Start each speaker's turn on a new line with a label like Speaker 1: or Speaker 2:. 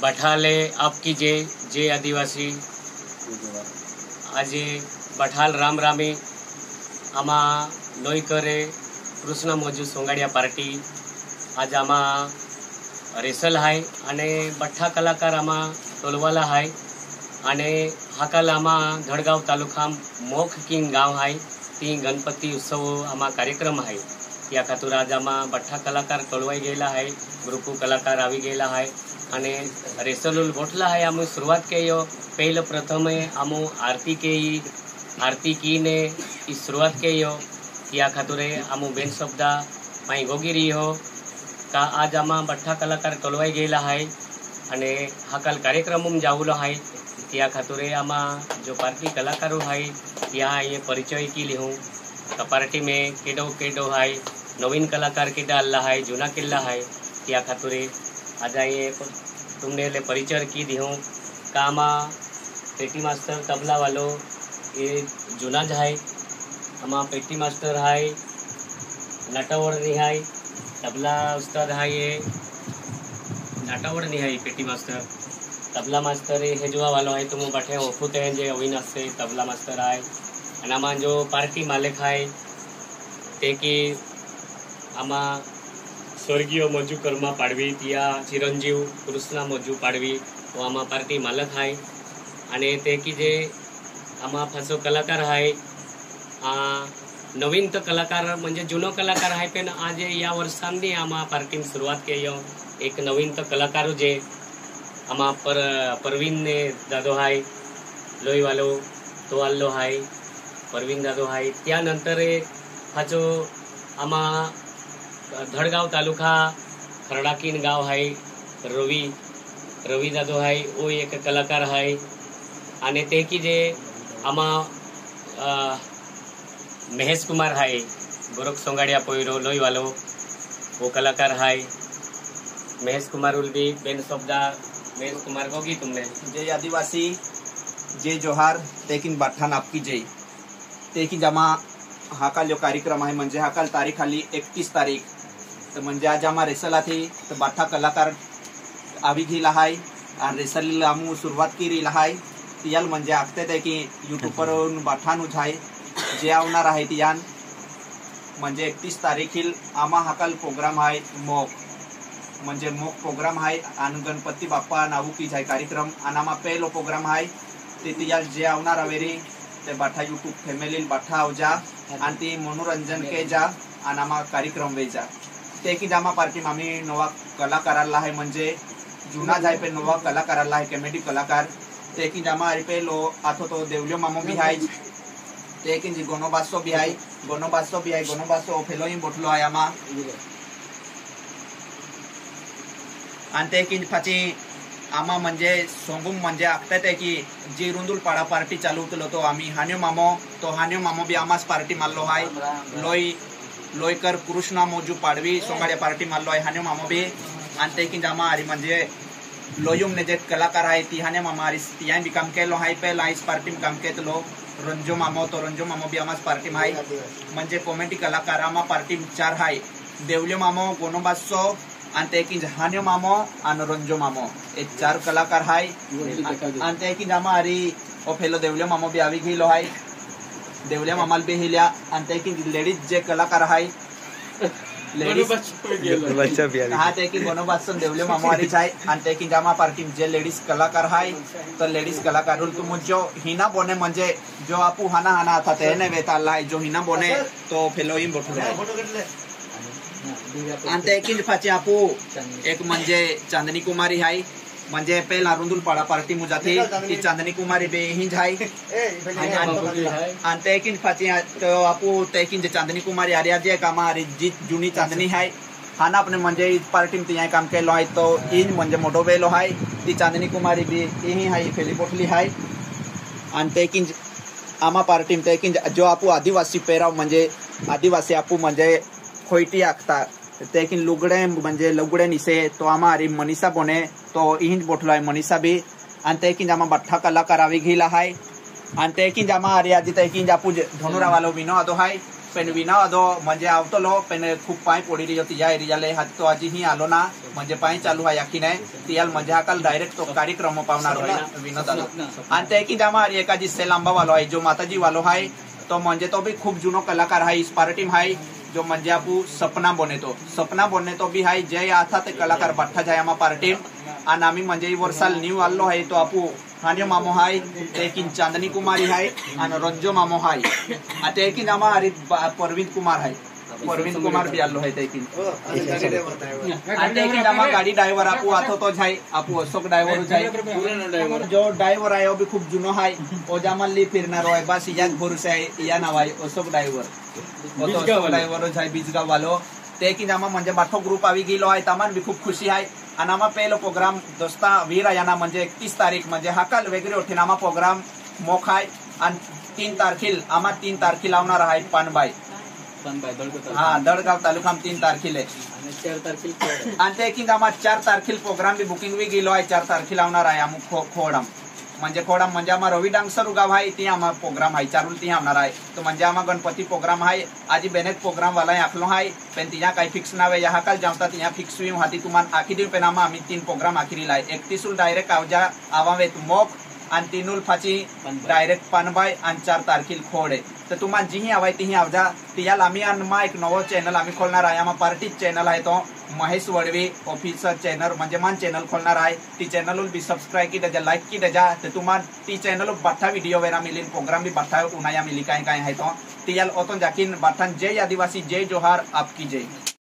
Speaker 1: बठाले आपकी जय जय आदिवासी आज बठाल राम रामी आमा नोई करे कृष्णा मोजू सोंगाड़िया पार्टी आज आमा रेसल हाय आणि बठ्ठा कलाकार आमा टोलवाला हाय आणि हाकाल आमा धडगाव तालुका मोख किंग गाव हाय ती गणपती उत्सव आमा कार्यक्रम हाय या खातूर आज आमा बठ्ठा कलाकार टोलवाई गेला हाय ग्रुपू कलाकार आवी गेला हाय आणि रेसलूल बोटला हाय आमू सुरुवात केयो पहले प्रथम आमू आरती की ने शुरुआत केयो या खातूरे आमू बेन शब्दा माई गोगिरी हो का आज आमा बठ्ठा कलाकार टोलवाई गेला हाय आणि हाकाल कार्यक्रम जाऊलो हाय त्या खातूरे आमा जो पार्टी कलाकारो हाय या ये परिचय की हूँ का पार्टी में केडो हाय नवीन कलाकार केडा अल्ला हाय जूना किल्ला हाय त्या खातूरे आज ये तुमने ले परिचय की दी हूँ का आमा पेटी मास्टर तबला वालो ये जूना हाय आमा पेटी मास्टर हाय नटावड़नी हाय तबला उस्ताद हाय ये नटावड़नी हाय पेटी मास्टर तबला मास्टर हे हेजवा वालो है तुम बैठे ओखुते हैं जे अविनाश से तबला मास्टर आए आणि आमा जो पार्टी मालिक है ते की आमा स्वर्गीय मोजू कर्मा पाडवी या चिरंजीव कृष्णा मोजू पाडवी वो आमा पार्टी मालक है आणि ते की जे आमा फासो कलाकार है नवीन तो कलाकार म्हणजे जुनो कलाकार है पण आज या वर्षांनी आमा पार्टी सुरुवात केयो एक नवीन तो कलाकार जे आमा परवीन ने दादो हाय लोई वालो तो आल्लो हाय परवीन दादो हाय त्यानंतर हाचो आमा धडगाव तालुका खरडाकीन गाव हाय रवी दादो हाय वो एक कलाकार हाय आणि ते की जे आमा महेश कुमार हाय गोरख सोंगाड़िया पोयरो लोई वालो वो कलाकार हाय महेश कुमार उल्बी बेन शब्दा महेश कुमार गोगी तुमने
Speaker 2: जय आदिवासी जय जोहार तेकिन बाठान आपकी जय तेकिन जमा हाकाल जो कार्यक्रम आहे म्हणजे हाकाल तारीख आली 31 तारीख तर म्हणजे आज आम्हा रेसल आथी तर बाठा कलाकार आवी घेला हाय आणि रेसल आमू सुरुवात केली हाय तियाल म्हणजे आखते ते की यूट्यूब वरून बाठान उठाय जे आवणार आहे तियान म्हणजे 31 तारीखील आम्हा हाकाल प्रोग्राम आहे मोक म्हणजे मोक प्रोग्राम आहे आणि गणपती बाप्पा नावुकी जाय कार्यक्रम आणि आम्हा पहिलो प्रोग्राम आहे ते तियाल जे आवणार आवेरी ते बाठा यूट्यूब फॅमिली बाठा आवजा आणि ती मनोरंजन के जा आणि आम्हा कार्यक्रम वे जा ते की जामा पार्टी आम्ही नवा कलाकाराला आहे म्हणजे जुना जाय पे नवा कलाकाराला आहे कॉमेडी कलाकार ते की जामा अरे पे लो आतो तो देवलियो मामो भी आहे ते की जी गोनोबासो भी आहे गोनोबासो फेलोई बोटलो आहे आम्हा आणि ते की फाची आम्हा म्हणजे सोंगुम म्हणजे आखतात आहे की जी रुंदुल पाडा पार्टी चालू केलो तो आम्ही हान्यो मामो भी आम्हाच पार्टी मारलो हाय लोईकर कृष्णा मोजू पाडवी सोंगाड्या पार्टी मारलो आहे हान्यो मामो भी आणि ते की आम्हा अरे म्हणजे लोयुम ने जे कलाकार आहे ती हान्या मामा अरे तिया भी काम केलो हाय पहिला इस पार्टी में काम केतलो रंजो मामो भी आम्हाच पार्टी में हाय म्हणजे कॉमेडी कलाकार आम्हा पार्टी 4 हाय देवल्यो मामो गोनोबासो आणि ते की हान्यो मामो आणि रंजो मामो हे 4 कलाकार हाय आणि ते की जामा अरे ओ फेलो देवल्यो मामो भी आवी गेलो हाय देवल्या मामाल भी हिल्या आणि ते की लेडीज जे कलाकार हाय हा ते की गोनोबासन देवल्यो मामो आरी जाय आणि ते की जामा पार्टी जे लेडीज कलाकार हाय तर लेडीज कलाकार तुम जो हिना बोने म्हणजे जो आपू हाना आता ते ने वेताला जो हिना बोने तो फेलोई बोटले आणि ते की फाची आपू एक म्हणजे चांदनी कुमारी हाय म्हणजे पहिला रुंदुल पाडा पार्टी मुजाती ती चांदनी कुमारी बे ही जाय आणि ते की फाची तो आपू ते की चांदनी कुमारी आर्या जे कामारी जी जुनी चांदनी हाय हाना अपने म्हणजे इस पार्टी में तिया काम केलो हाय तो इन म्हणजे मोठो वेलो हाय ती चांदनी कुमारी बी ही हाय फेली बोटली हाय आणि ते की आमा पार्टी में ते की जो आपू आदिवासी पेराव म्हणजे आदिवासी आपू म्हणजे खोईटी आखता ते की लुगडे म्हणजे लुगडे निसे तो आमा अरे मनीषा बोने तो इंज बोटलो आहे मनीषा बी आणि ते की जामा बठ्ठा कलाकार आवी घेला हाय आणि ते की जामा अरे आज ते की जापू धनुरा वालो विनो आदो हाय पेन विना अदो म्हणजे आवतलो पेन खूप पाय पोडी रियो तिया एरियाले हात तो आजी ही आलो ना म्हणजे पाय चालू आहे याकी नाही तियाल म्हणजे हाकाल डायरेक्ट तो कार्यक्रम पावणार होय विनोद आलो आणि ते की जामा एकाजी से लांबा वालो आहे जो माताजी वालो आहे तो म्हणजे तो भी खूप जुनो कलाकार आहे इस पार्टी में आहे जो म्हणजे आपू सपना बोने तो भी आहे जय आता ते कलाकार बठ्ठा जाय आमा पार्टी आणि आम्ही म्हणजे वर्षाल न्यू आलो आहे तो आपू हान्यो मामो हाय तेकिन चांदनी कुमारी हाय आणि रंजो मामो हाय आता एकिन आमा अरे परवीन कुमार हाय परवीन कुमार भी आलो है तेकिन आणि तेकिन आमा गाडी ड्रायव्हर आपू आतो तो जाय आपू अशोक ड्रायव्हर जाय जो ड्रायव्हर आहे भी खूप जुनो हाय ओजामल्ली फिरणार होय बस याच भरोसा आहे या नाव आहे अशोक ड्रायव्हर जाय बीजगाव वालो तेकिन आमा म्हणजे बाठो ग्रुप आवी गेलो आहे तामान भी खूप खुशी आहे आणि आम्हा पहिलो प्रोग्राम दोस्ता वीर याना म्हणजे 31 तारीख म्हणजे हाकाल वेगळे उठीन आम्हा प्रोग्राम मोखाय आणि 3 तारखेल आम्हा 3 तारखेला लावणार आहे पानबाई हा दडगाव तालुका 3 तारखेला आणि ते की आम्हा 4 तारखेला प्रोग्राम बी बुकिंग बी गेलो आहे 4 तारखेला लावणार आहे आम्ही खोडम म्हणजे आम्हा रवी डांगसर गाव आहे ती आम्हा प्रोग्राम आहे चारूल ती होणार आहे तो म्हणजे आम्हा गणपती प्रोग्राम आहे आजी बेनेत प्रोग्राम वाला आखलो आहे पण तिया काही फिक्स नावे या काल जमता तिया फिक्स हुई हाती तुम्हाला आखिरी पेन आम्हा आम्ही 3 प्रोग्राम आखिरीला आहे 31 डायरेक्ट आवजा आवावेत मोक आणि 3 फाची डायरेक्ट पानबाई आणि 4 तारखेला खोड आहे तर तुम्हाला जी हवाय ती आवजा तियाल आम्ही आणि एक नवो चॅनल आम्ही खोलणार आहे आम्हा पार्टी चॅनल आहे तो महेश वडवे ऑफिसर चॅनल म्हणजे मान चॅनल खोलणार आहे ती चॅनल भी सबस्क्राईब की दजा लाईक की दजा तर तुम्हाला ती चॅनल बठ्ठा व्हिडिओ वेरा मिलीन प्रोग्राम भी बठ्ठा उनाया मिली काय आहे तो तियाल ओतून जाकीन बाठान जय आदिवासी जय जोहार आपकी जय